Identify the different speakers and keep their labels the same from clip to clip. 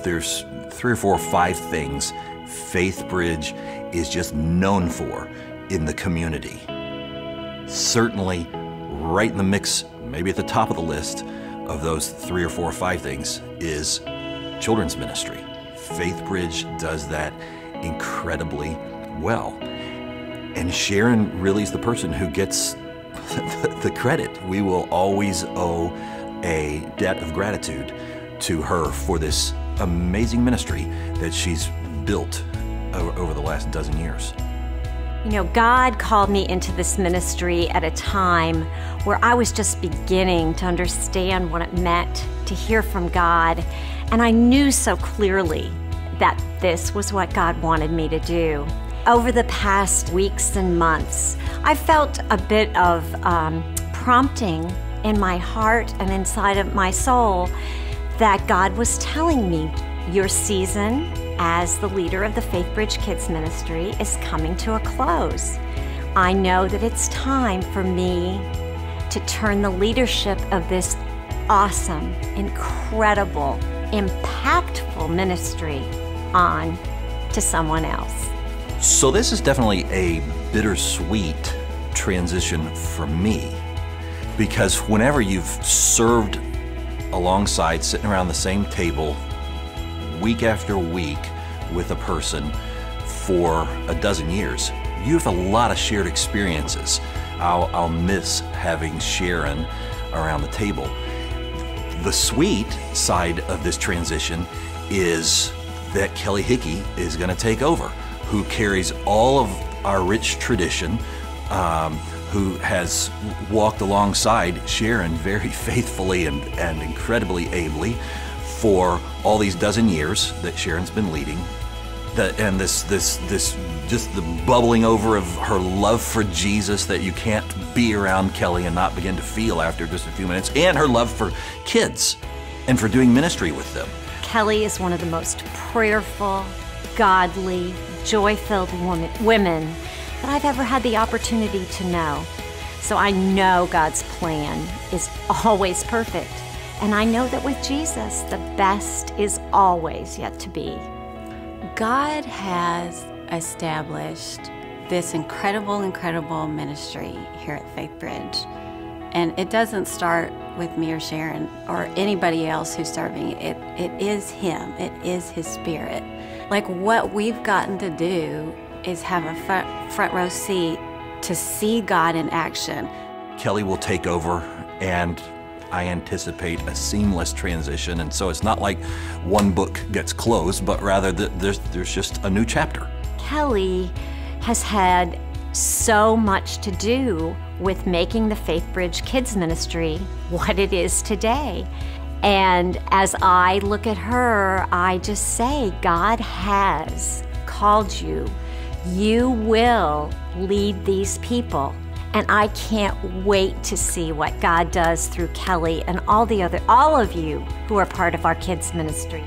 Speaker 1: if there's 3 or 4 or 5 things Faithbridge is just known for in the community, certainly right in the mix, maybe at the top of the list of those 3 or 4 or 5 things, is children's ministry. Faithbridge does that incredibly well. And Sharon really is the person who gets the credit. We will always owe a debt of gratitude to her for this amazing ministry that she's built over the last dozen years.
Speaker 2: You know, God called me into this ministry at a time where I was just beginning to understand what it meant to hear from God. And I knew so clearly that this was what God wanted me to do. Over the past weeks and months, I felt a bit of prompting in my heart and inside of my soul that God was telling me, your season as the leader of the Faithbridge Kids Ministry is coming to a close. I know that it's time for me to turn the leadership of this awesome, incredible, impactful ministry on to someone else.
Speaker 1: So this is definitely a bittersweet transition for me, because whenever you've served alongside, sitting around the same table week after week with a person for a dozen years, you have a lot of shared experiences. I'll miss having Sharon around the table. The sweet side of this transition is that Kelly Hickey is going to take over, who carries all of our rich tradition, who has walked alongside Sharon very faithfully and incredibly ably for all these dozen years that Sharon's been leading. And this just the bubbling over of her love for Jesus that you can't be around Kelly and not begin to feel after just a few minutes, and her love for kids and for doing ministry with them.
Speaker 2: Kelly is one of the most prayerful, godly, joy-filled women that I've ever had the opportunity to know. So I know God's plan is always perfect. And I know that with Jesus, the best is always yet to be.
Speaker 3: God has established this incredible, incredible ministry here at Faithbridge. And it doesn't start with me or Sharon or anybody else who's serving. It is Him. It is His Spirit. Like, what we've gotten to do is have a front row seat to see God in action.
Speaker 1: Kelly will take over, and I anticipate a seamless transition. And so it's not like one book gets closed, but rather there's just a new chapter.
Speaker 2: Kelly has had so much to do with making the Faithbridge Kids Ministry what it is today. And as I look at her, I just say, God has called you. You will lead these people. And I can't wait to see what God does through Kelly and all of you who are part of our kids ministry.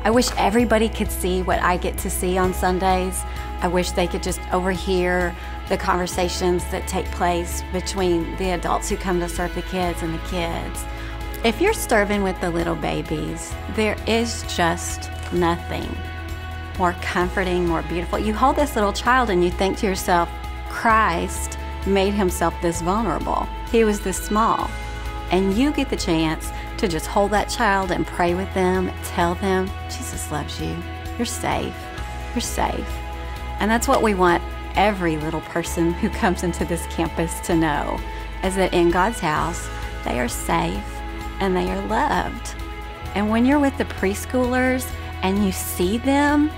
Speaker 3: I wish everybody could see what I get to see on Sundays. I wish they could just overhear the conversations that take place between the adults who come to serve the kids and the kids. If you're serving with the little babies, there is just nothing more comforting, more beautiful. You hold this little child and you think to yourself, Christ made Himself this vulnerable. He was this small. And you get the chance to just hold that child and pray with them, tell them, Jesus loves you. You're safe. You're safe. And that's what we want every little person who comes into this campus to know, is that in God's house, they are safe and they are loved. And when you're with the preschoolers and you see them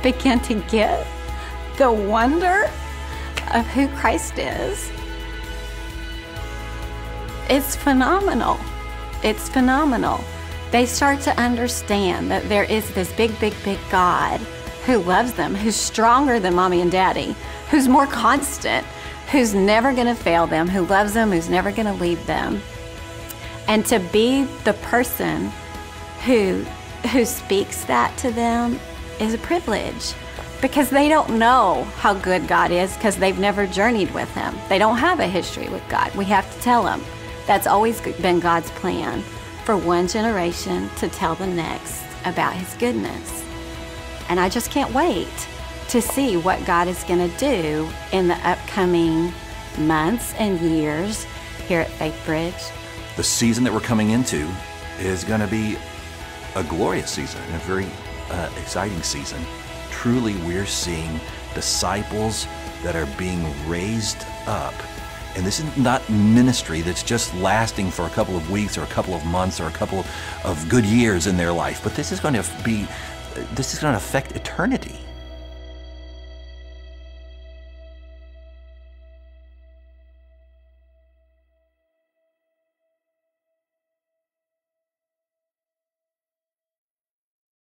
Speaker 3: begin to get the wonder of who Christ is, it's phenomenal. It's phenomenal. They start to understand that there is this big, big, big God who loves them, who's stronger than mommy and daddy, who's more constant, who's never gonna fail them, who loves them, who's never gonna leave them. And to be the person who speaks that to them is a privilege, because they don't know how good God is because they've never journeyed with Him. They don't have a history with God. We have to tell them. That's always been God's plan, for one generation to tell the next about His goodness. And I just can't wait to see what God is going to do in the upcoming months and years here at Faithbridge.
Speaker 1: The season that we're coming into is going to be a glorious season, and a very exciting season. Truly, we're seeing disciples that are being raised up. And this is not ministry that's just lasting for a couple of weeks or a couple of months or a couple of good years in their life, but this is going to affect eternity.